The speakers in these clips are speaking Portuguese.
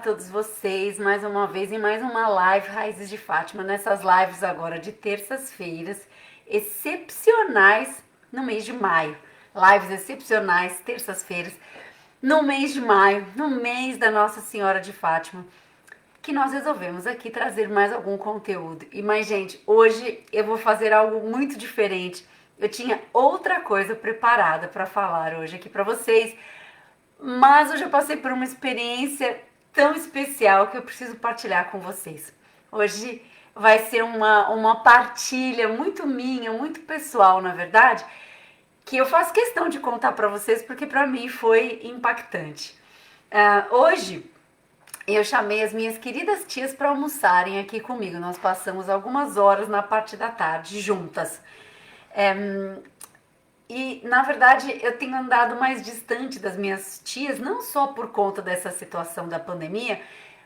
todos vocês, mais uma vez em mais uma live Raízes de Fátima, nessas lives agora de terças-feiras, excepcionais no mês de maio. Lives excepcionais, terças-feiras, no mês de maio, no mês da Nossa Senhora de Fátima, que nós resolvemos aqui trazer mais algum conteúdo. E mais, gente, hoje eu vou fazer algo muito diferente. Eu tinha outra coisa preparada para falar hoje aqui para vocês, mas eu já passei por uma experiência tão especial que eu preciso partilhar com vocês. Hoje vai ser uma partilha muito minha, muito pessoal, na verdade, que eu faço questão de contar para vocês porque para mim foi impactante. Hoje eu chamei as minhas queridas tias para almoçarem aqui comigo. Nós passamos algumas horas na parte da tarde juntas. E, na verdade, eu tenho andado mais distante das minhas tias, não só por conta dessa situação da pandemia,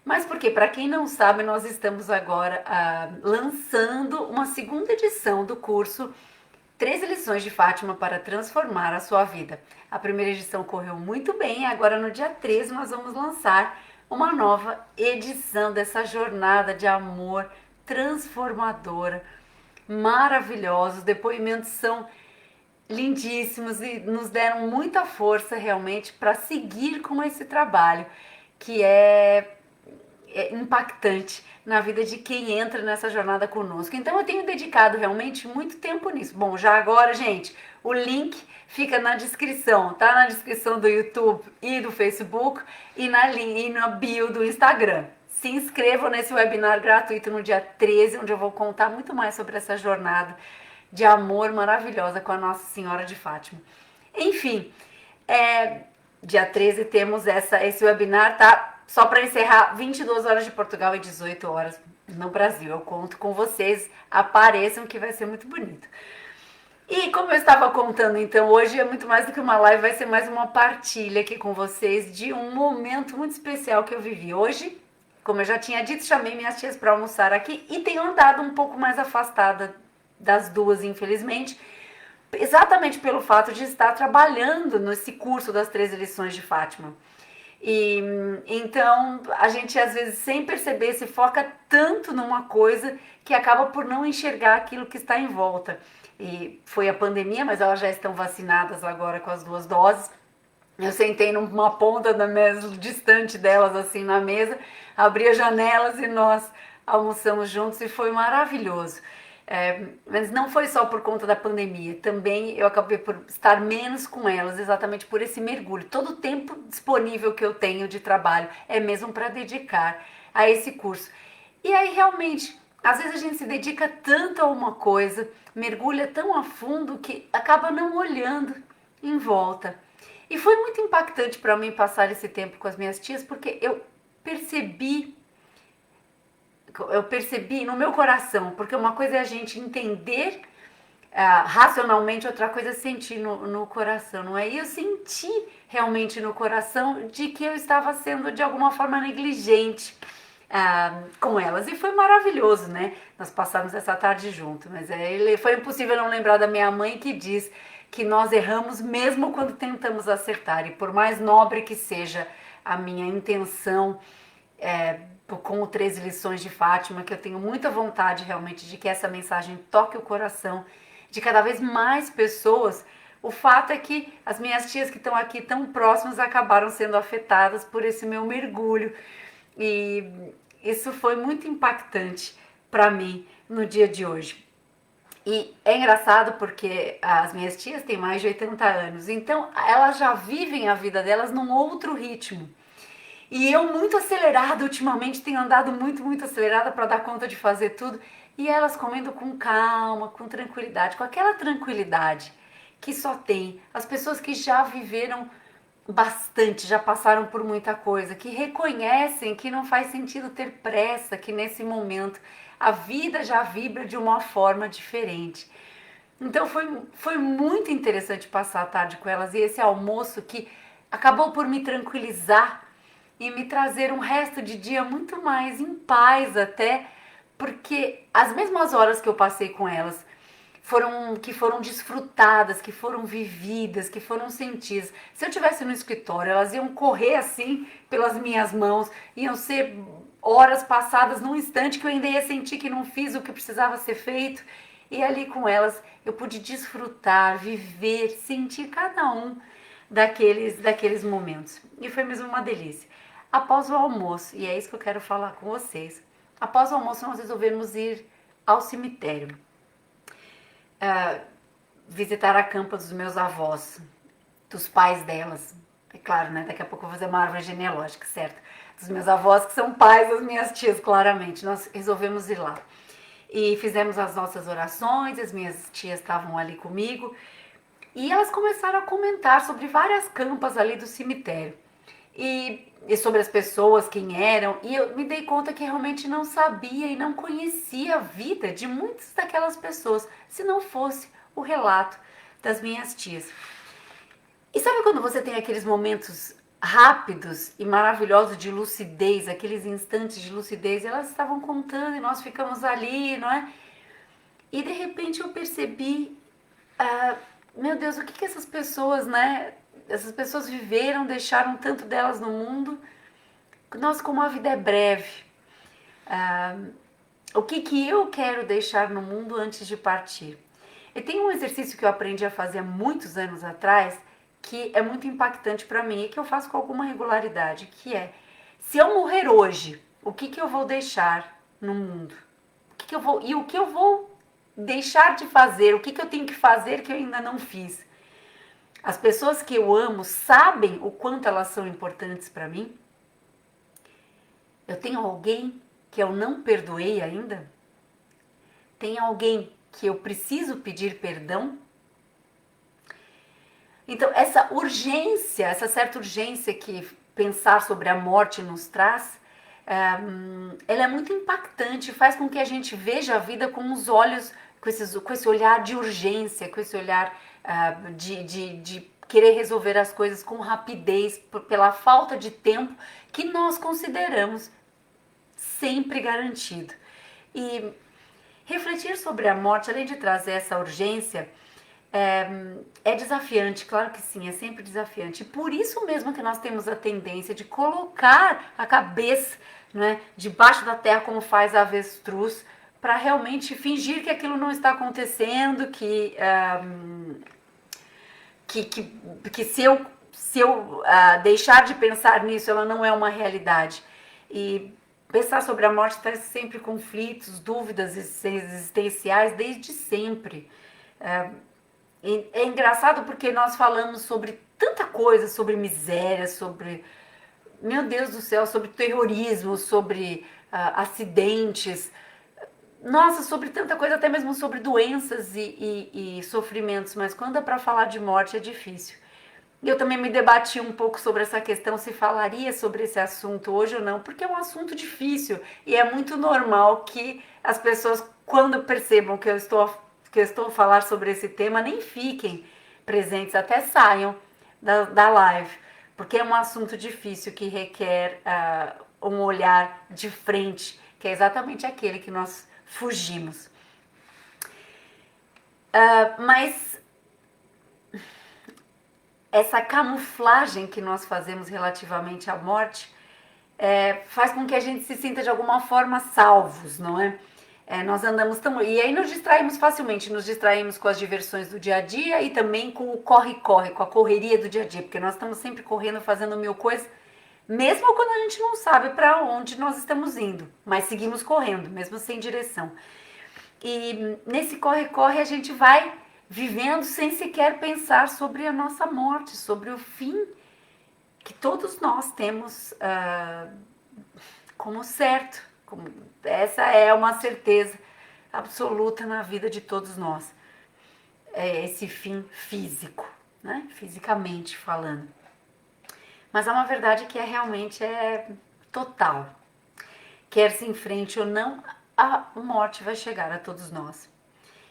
mas porque, para quem não sabe, nós estamos agora lançando uma segunda edição do curso 13 lições de Fátima para transformar a sua vida. A primeira edição correu muito bem, agora no dia 13 nós vamos lançar uma nova edição dessa jornada de amor transformadora, maravilhosa. Os depoimentos são lindíssimos e nos deram muita força realmente para seguir com esse trabalho que é impactante na vida de quem entra nessa jornada conosco. Então eu tenho dedicado realmente muito tempo nisso. Bom, já agora, gente, o link fica na descrição, tá? Na descrição do YouTube e do Facebook e na bio do Instagram. Se inscrevam nesse webinar gratuito no dia 13, onde eu vou contar muito mais sobre essa jornada de amor maravilhosa com a Nossa Senhora de Fátima. Enfim, dia 13 temos esse webinar, tá? Só para encerrar, 22 horas de Portugal e 18 horas no Brasil. Eu conto com vocês, apareçam que vai ser muito bonito. E como eu estava contando, então, hoje é muito mais do que uma live, vai ser mais uma partilha aqui com vocês de um momento muito especial que eu vivi hoje. Como eu já tinha dito, chamei minhas tias para almoçar aqui e tenho andado um pouco mais afastada das duas, infelizmente, exatamente pelo fato de estar trabalhando nesse curso das 13 lições de Fátima. E então a gente às vezes sem perceber se foca tanto numa coisa que acaba por não enxergar aquilo que está em volta. E foi a pandemia, mas elas já estão vacinadas agora com as 2 doses. Eu sentei numa ponta da mesa, distante delas, assim, na mesa, abri as janelas e nós almoçamos juntos e foi maravilhoso. Mas não foi só por conta da pandemia, também eu acabei por estar menos com elas, exatamente por esse mergulho. Todo o tempo disponível que eu tenho de trabalho é mesmo para dedicar a esse curso. E aí realmente, às vezes a gente se dedica tanto a uma coisa, mergulha tão a fundo que acaba não olhando em volta. E foi muito impactante para mim passar esse tempo com as minhas tias, porque eu percebi no meu coração, porque uma coisa é a gente entender racionalmente, outra coisa é sentir no coração, não é? E eu senti realmente no coração de que eu estava sendo de alguma forma negligente com elas, e foi maravilhoso, né? Nós passamos essa tarde junto, mas foi impossível não lembrar da minha mãe que diz que nós erramos mesmo quando tentamos acertar, e por mais nobre que seja a minha intenção com o 13 lições de Fátima, que eu tenho muita vontade realmente de que essa mensagem toque o coração de cada vez mais pessoas. O fato é que as minhas tias que estão aqui tão próximas acabaram sendo afetadas por esse meu mergulho, e isso foi muito impactante para mim no dia de hoje. E é engraçado porque as minhas tias têm mais de 80 anos, então elas já vivem a vida delas num outro ritmo. E eu muito acelerada, ultimamente tenho andado muito acelerada para dar conta de fazer tudo. E elas comendo com calma, com tranquilidade, com aquela tranquilidade que só tem as pessoas que já viveram bastante, já passaram por muita coisa, que reconhecem que não faz sentido ter pressa, que nesse momento a vida já vibra de uma forma diferente. Então foi muito interessante passar a tarde com elas, e esse almoço que acabou por me tranquilizar e me trazer um resto de dia muito mais em paz até, porque as mesmas horas que eu passei com elas que foram desfrutadas, que foram vividas, que foram sentidas. Se eu tivesse no escritório, elas iam correr assim pelas minhas mãos, iam ser horas passadas num instante que eu ainda ia sentir que não fiz o que precisava ser feito. E ali com elas eu pude desfrutar, viver, sentir cada um daqueles momentos. E foi mesmo uma delícia. Após o almoço, e é isso que eu quero falar com vocês, após o almoço nós resolvemos ir ao cemitério. Visitar a campa dos meus avós, dos pais delas. É claro, né? Daqui a pouco eu vou fazer uma árvore genealógica, certo? Dos meus avós, que são pais das minhas tias, claramente. Nós resolvemos ir lá. E fizemos as nossas orações, as minhas tias estavam ali comigo. E elas começaram a comentar sobre várias campas ali do cemitério. E sobre as pessoas, quem eram. E eu me dei conta que realmente não sabia e não conhecia a vida de muitas daquelas pessoas, se não fosse o relato das minhas tias. E sabe quando você tem aqueles momentos rápidos e maravilhosos de lucidez, aqueles instantes de lucidez, elas estavam contando e nós ficamos ali, não é? E de repente eu percebi, meu Deus, o que essas pessoas, né? Essas pessoas viveram, deixaram tanto delas no mundo. Nossa, como a vida é breve. O que eu quero deixar no mundo antes de partir? E tem um exercício que eu aprendi a fazer há muitos anos atrás, que é muito impactante para mim e que eu faço com alguma regularidade, que é: se eu morrer hoje, o que eu vou deixar no mundo? O que eu vou deixar de fazer? O que eu tenho que fazer que eu ainda não fiz? As pessoas que eu amo sabem o quanto elas são importantes para mim? Eu tenho alguém que eu não perdoei ainda? Tem alguém que eu preciso pedir perdão? Então, essa urgência, essa certa urgência que pensar sobre a morte nos traz, ela é muito impactante, faz com que a gente veja a vida com os olhos, com esse olhar de urgência, com esse olhar de querer resolver as coisas com rapidez, pela falta de tempo que nós consideramos sempre garantido. E refletir sobre a morte, além de trazer essa urgência, é desafiante, claro que sim, é sempre desafiante. E por isso mesmo que nós temos a tendência de colocar a cabeça, né, debaixo da terra, como faz a avestruz, para realmente fingir que aquilo não está acontecendo, que se eu deixar de pensar nisso, ela não é uma realidade. E pensar sobre a morte traz sempre conflitos, dúvidas existenciais desde sempre. É engraçado porque nós falamos sobre tanta coisa, sobre miséria, sobre, meu Deus do céu, sobre terrorismo, sobre acidentes, nossa, sobre tanta coisa, até mesmo sobre doenças e sofrimentos, mas quando é para falar de morte é difícil. Eu também me debati um pouco sobre essa questão, se falaria sobre esse assunto hoje ou não, porque é um assunto difícil e é muito normal que as pessoas, quando percebam que eu estou a falar sobre esse tema, nem fiquem presentes, até saiam da live, porque é um assunto difícil que requer um olhar de frente, que é exatamente aquele que nós fugimos. Mas essa camuflagem que nós fazemos relativamente à morte faz com que a gente se sinta de alguma forma salvos, não é? Nós andamos tão... E aí nos distraímos facilmente, nos distraímos com as diversões do dia a dia e também com o corre-corre, com a correria do dia a dia, porque nós estamos sempre correndo, fazendo mil coisas, mesmo quando a gente não sabe para onde nós estamos indo, mas seguimos correndo, mesmo sem direção. E nesse corre-corre a gente vai vivendo sem sequer pensar sobre a nossa morte, sobre o fim que todos nós temos como certo. Essa é uma certeza absoluta na vida de todos nós. É esse fim físico, né? Fisicamente falando. Mas é uma verdade que realmente é total. Quer se enfrente ou não, a morte vai chegar a todos nós.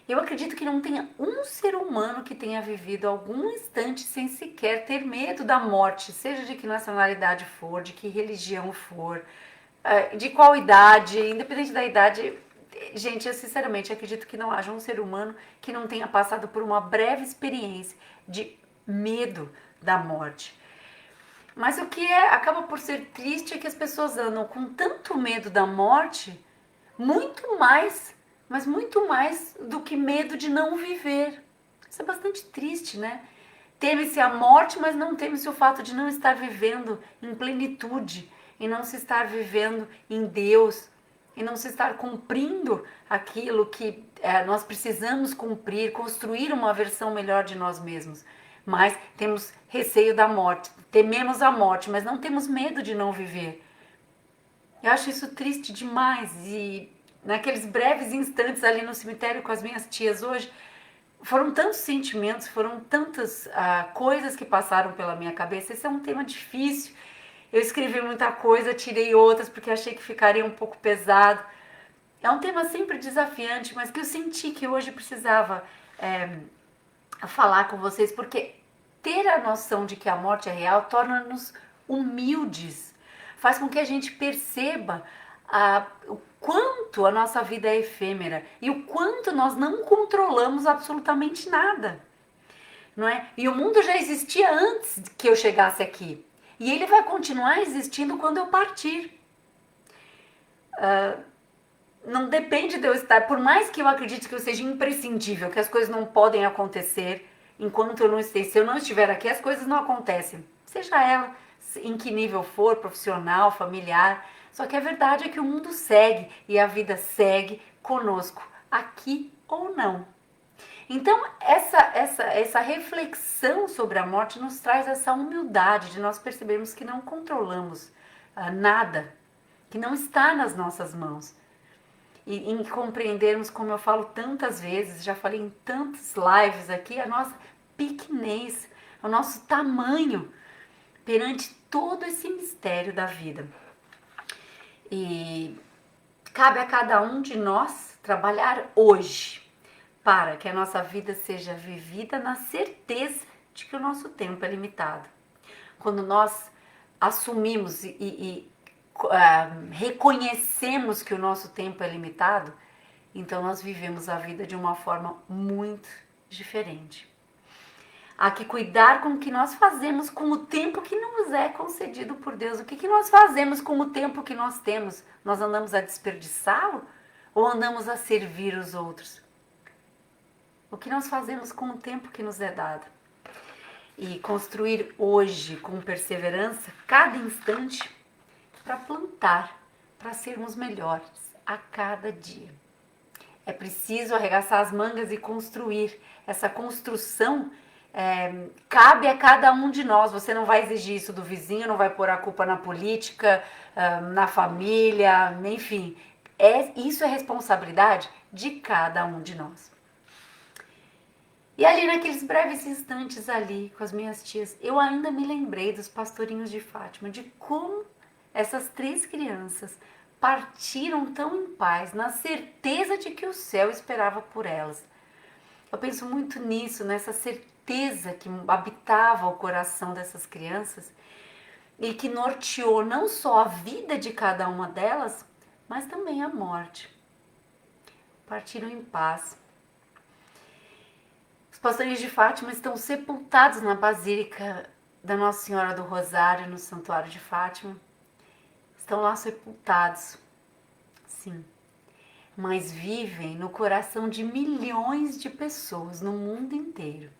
Eu acredito que não tenha um ser humano que tenha vivido algum instante sem sequer ter medo da morte, seja de que nacionalidade for, de que religião for, de qual idade, independente da idade, Gente, eu sinceramente acredito que não haja um ser humano que não tenha passado por uma breve experiência de medo da morte. Mas o que acaba por ser triste é que as pessoas andam com tanto medo da morte, muito mais, mas muito mais do que medo de não viver. Isso é bastante triste, né? Teme-se a morte, mas não teme-se o fato de não estar vivendo em plenitude, e não se estar vivendo em Deus, e não se estar cumprindo aquilo que nós precisamos cumprir, construir uma versão melhor de nós mesmos. Mas temos receio da morte, tememos a morte, mas não temos medo de não viver. Eu acho isso triste demais. E naqueles breves instantes ali no cemitério com as minhas tias hoje, foram tantos sentimentos, foram tantas coisas que passaram pela minha cabeça. Esse é um tema difícil. Eu escrevi muita coisa, tirei outras porque achei que ficaria um pouco pesado. É um tema sempre desafiante, mas que eu senti que hoje precisava falar com vocês, porque ter a noção de que a morte é real torna-nos humildes, faz com que a gente perceba o quanto a nossa vida é efêmera e o quanto nós não controlamos absolutamente nada, não é? E o mundo já existia antes que eu chegasse aqui e ele vai continuar existindo quando eu partir. Não depende de eu estar, por mais que eu acredite que eu seja imprescindível, que as coisas não podem acontecer enquanto eu não estiver, se eu não estiver aqui, as coisas não acontecem, seja ela em que nível for, profissional, familiar. Só que a verdade é que o mundo segue e a vida segue conosco, aqui ou não. Então, essa reflexão sobre a morte nos traz essa humildade de nós percebermos que não controlamos nada, que não está nas nossas mãos. E em compreendermos, como eu falo tantas vezes, já falei em tantas lives aqui, a nossa pequenez, o nosso tamanho perante todo esse mistério da vida. E cabe a cada um de nós trabalhar hoje para que a nossa vida seja vivida na certeza de que o nosso tempo é limitado. Quando nós assumimos e reconhecemos que o nosso tempo é limitado, então nós vivemos a vida de uma forma muito diferente. Há que cuidar com o que nós fazemos com o tempo que nos é concedido por Deus. O que nós fazemos com o tempo que nós temos? Nós andamos a desperdiçá-lo ou andamos a servir os outros? O que nós fazemos com o tempo que nos é dado? E construir hoje com perseverança, cada instante, para plantar, para sermos melhores a cada dia. É preciso arregaçar as mangas e construir. Essa construção cabe a cada um de nós. Você não vai exigir isso do vizinho, não vai pôr a culpa na política, na família, enfim. Isso é responsabilidade de cada um de nós. E ali naqueles breves instantes ali com as minhas tias, eu ainda me lembrei dos pastorinhos de Fátima, de como essas 3 crianças partiram tão em paz, na certeza de que o céu esperava por elas. Eu penso muito nisso, nessa certeza que habitava o coração dessas crianças e que norteou não só a vida de cada uma delas, mas também a morte. Partiram em paz. Os pastorinhos de Fátima estão sepultados na Basílica da Nossa Senhora do Rosário, no Santuário de Fátima. Estão lá sepultados, sim, mas vivem no coração de milhões de pessoas no mundo inteiro.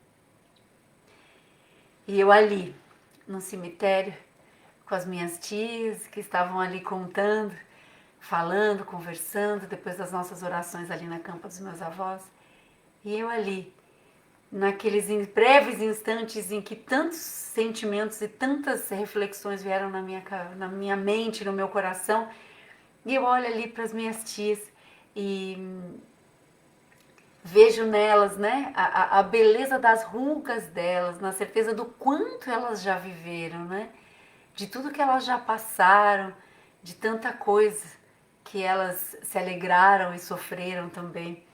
E eu ali, no cemitério, com as minhas tias, que estavam ali contando, falando, conversando, depois das nossas orações ali na campa dos meus avós. E eu ali, naqueles breves instantes em que tantos sentimentos e tantas reflexões vieram na minha mente, no meu coração, e eu olho ali para as minhas tias e vejo nelas, né, a beleza das rugas delas, na certeza do quanto elas já viveram, né, de tudo que elas já passaram, de tanta coisa que elas se alegraram e sofreram também.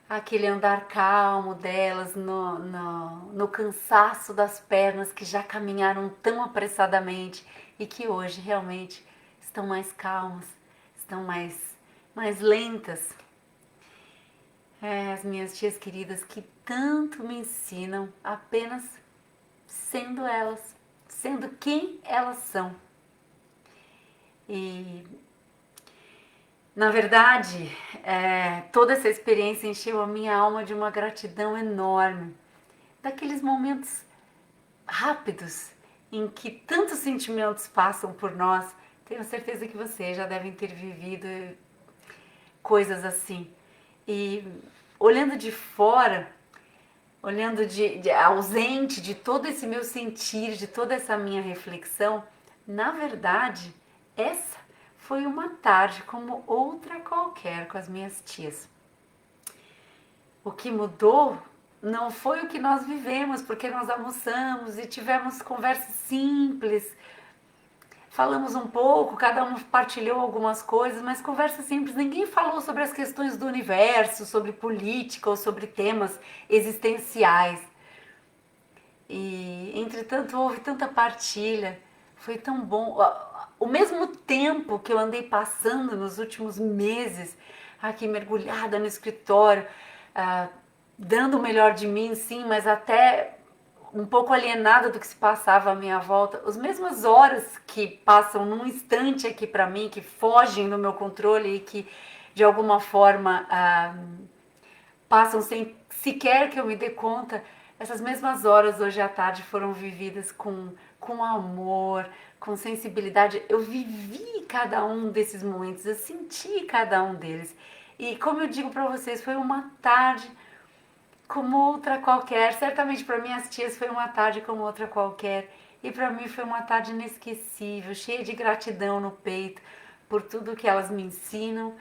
Aquele andar calmo delas, no cansaço das pernas que já caminharam tão apressadamente e que hoje realmente estão mais calmas, estão mais mais lentas. As minhas tias queridas que tanto me ensinam apenas sendo elas, sendo quem elas são. E, na verdade, toda essa experiência encheu a minha alma de uma gratidão enorme. Daqueles momentos rápidos em que tantos sentimentos passam por nós. Tenho certeza que vocês já devem ter vivido coisas assim. E olhando de fora, olhando de ausente de todo esse meu sentir, de toda essa minha reflexão, na verdade, essa foi uma tarde como outra qualquer com as minhas tias. O que mudou não foi o que nós vivemos, porque nós almoçamos e tivemos conversas simples, falamos um pouco, cada um partilhou algumas coisas, mas conversa simples. Ninguém falou sobre as questões do universo, sobre política ou sobre temas existenciais. E, entretanto, houve tanta partilha, foi tão bom. O mesmo tempo que eu andei passando nos últimos meses, aqui mergulhada no escritório, dando o melhor de mim, sim, mas até um pouco alienada do que se passava à minha volta, as mesmas horas que passam num instante aqui para mim, que fogem do meu controle e que de alguma forma passam sem sequer que eu me dê conta, essas mesmas horas hoje à tarde foram vividas com amor, com sensibilidade. Eu vivi cada um desses momentos, eu senti cada um deles. E como eu digo para vocês, foi uma tarde como outra qualquer. Certamente para minhas tias foi uma tarde como outra qualquer. E para mim foi uma tarde inesquecível, cheia de gratidão no peito por tudo que elas me ensinam,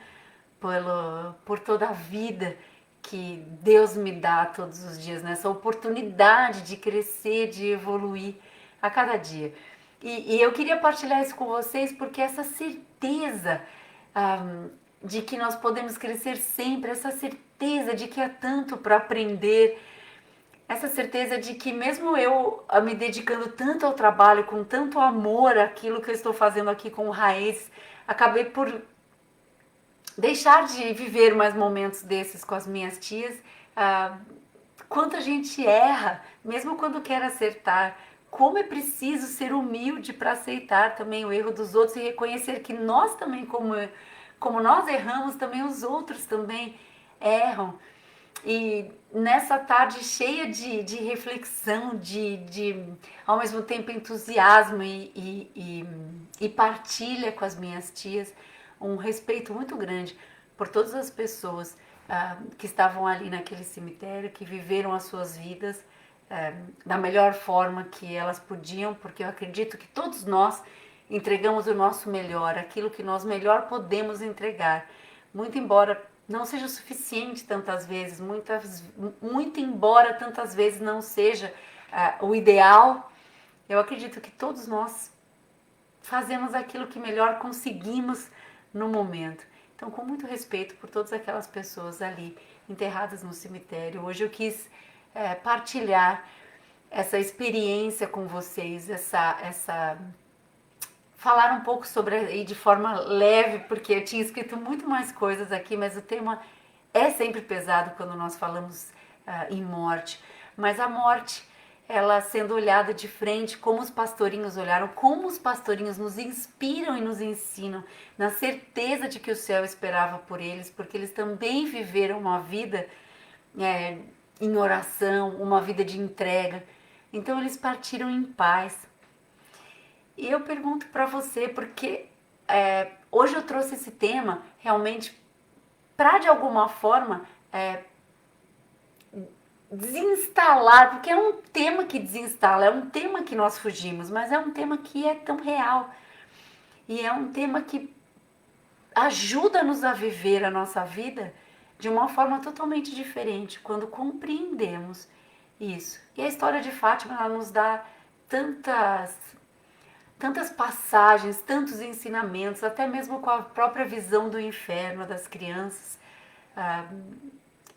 por toda a vida que Deus me dá todos os dias, nessa oportunidade de crescer, de evoluir a cada dia. E eu queria partilhar isso com vocês porque essa certeza de que nós podemos crescer sempre, essa certeza de que há tanto para aprender, essa certeza de que mesmo eu me dedicando tanto ao trabalho, com tanto amor àquilo que eu estou fazendo aqui com o Raiz, acabei por deixar de viver mais momentos desses com as minhas tias. Quanta gente erra, mesmo quando quer acertar. Como é preciso ser humilde para aceitar também o erro dos outros e reconhecer que nós também, como nós erramos, também os outros também erram. E nessa tarde cheia de reflexão, de ao mesmo tempo entusiasmo e partilha com as minhas tias, um respeito muito grande por todas as pessoas que estavam ali naquele cemitério, que viveram as suas vidas da melhor forma que elas podiam, porque eu acredito que todos nós entregamos o nosso melhor, aquilo que nós melhor podemos entregar, muito embora não seja o suficiente tantas vezes, muito embora tantas vezes não seja o ideal, eu acredito que todos nós fazemos aquilo que melhor conseguimos no momento. Então, com muito respeito por todas aquelas pessoas ali enterradas no cemitério, hoje eu quis partilhar essa experiência com vocês, falar um pouco sobre aí de forma leve, porque eu tinha escrito muito mais coisas aqui, mas o tema é sempre pesado quando nós falamos em morte. Mas a morte, ela sendo olhada de frente, como os pastorinhos olharam, como os pastorinhos nos inspiram e nos ensinam, na certeza de que o céu esperava por eles, porque eles também viveram uma vida em oração, uma vida de entrega. Então eles partiram em paz. E eu pergunto para você, porque hoje eu trouxe esse tema realmente para de alguma forma desinstalar, porque é um tema que desinstala, é um tema que nós fugimos, mas é um tema que é tão real. E é um tema que ajuda-nos a viver a nossa vida de uma forma totalmente diferente, quando compreendemos isso. E a história de Fátima, ela nos dá tantas passagens, tantos ensinamentos, até mesmo com a própria visão do inferno das crianças,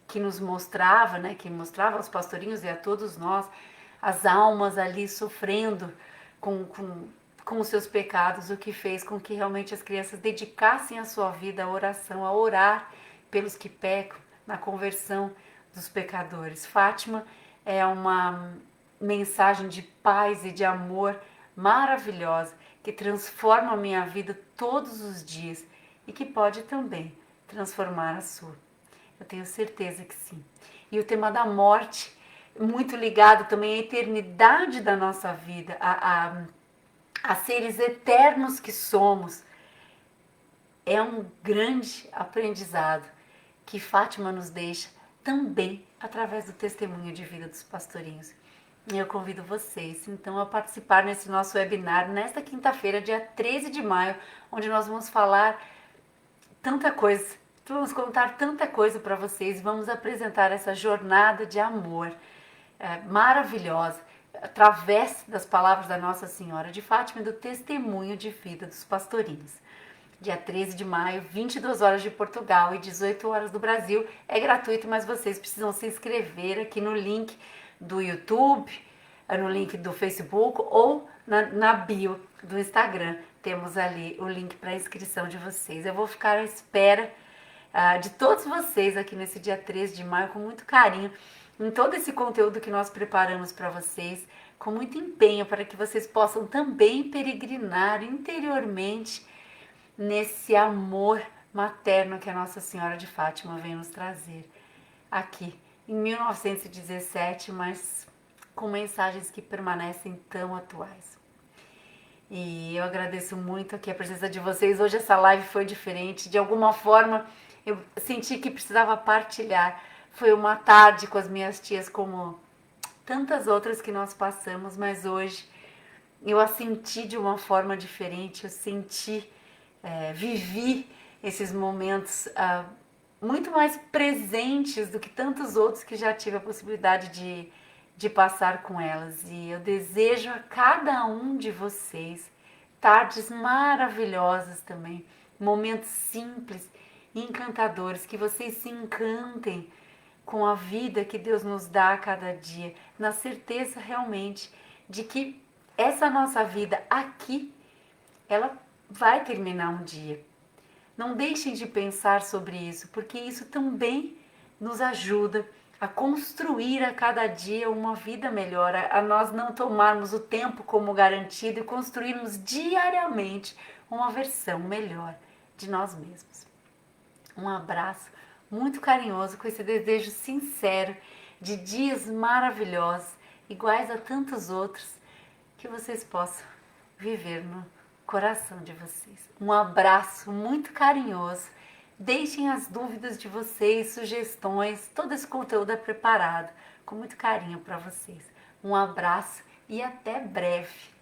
que nos mostrava, né, que mostrava aos pastorinhos e a todos nós, as almas ali sofrendo com com os seus pecados, o que fez com que realmente as crianças dedicassem a sua vida à oração, a orar pelos que pecam, na conversão dos pecadores. Fátima é uma mensagem de paz e de amor maravilhosa que transforma a minha vida todos os dias e que pode também transformar a sua. Eu tenho certeza que sim. E o tema da morte, muito ligado também à eternidade da nossa vida, a seres eternos que somos, é um grande aprendizado que Fátima nos deixa também através do testemunho de vida dos pastorinhos. E eu convido vocês, então, a participar nesse nosso webinar nesta quinta-feira, dia 13 de maio, onde nós vamos falar tanta coisa, vamos contar tanta coisa para vocês, vamos apresentar essa jornada de amor maravilhosa, através das palavras da Nossa Senhora de Fátima e do testemunho de vida dos pastorinhos. Dia 13 de maio, 22 horas de Portugal e 18 horas do Brasil. É gratuito, mas vocês precisam se inscrever aqui no link do YouTube, no link do Facebook ou na bio do Instagram. Temos ali o link para a inscrição de vocês. Eu vou ficar à espera de todos vocês aqui nesse dia 13 de maio com muito carinho, em todo esse conteúdo que nós preparamos para vocês, com muito empenho para que vocês possam também peregrinar interiormente nesse amor materno que a Nossa Senhora de Fátima vem nos trazer aqui em 1917, mas com mensagens que permanecem tão atuais. E eu agradeço muito aqui a presença de vocês. Hoje essa live foi diferente, de alguma forma eu senti que precisava partilhar. Foi uma tarde com as minhas tias, como tantas outras que nós passamos, mas hoje eu a senti de uma forma diferente, eu senti, vivi esses momentos muito mais presentes do que tantos outros que já tive a possibilidade de passar com elas. E eu desejo a cada um de vocês tardes maravilhosas também, momentos simples e encantadores, que vocês se encantem com a vida que Deus nos dá a cada dia, na certeza realmente de que essa nossa vida aqui, ela vai terminar um dia. Não deixem de pensar sobre isso, porque isso também nos ajuda a construir a cada dia uma vida melhor, a nós não tomarmos o tempo como garantido e construirmos diariamente uma versão melhor de nós mesmos. Um abraço muito carinhoso, com esse desejo sincero de dias maravilhosos, iguais a tantos outros, que vocês possam viver no coração de vocês. Um abraço muito carinhoso. Deixem as dúvidas de vocês, sugestões, todo esse conteúdo é preparado com muito carinho para vocês. Um abraço e até breve.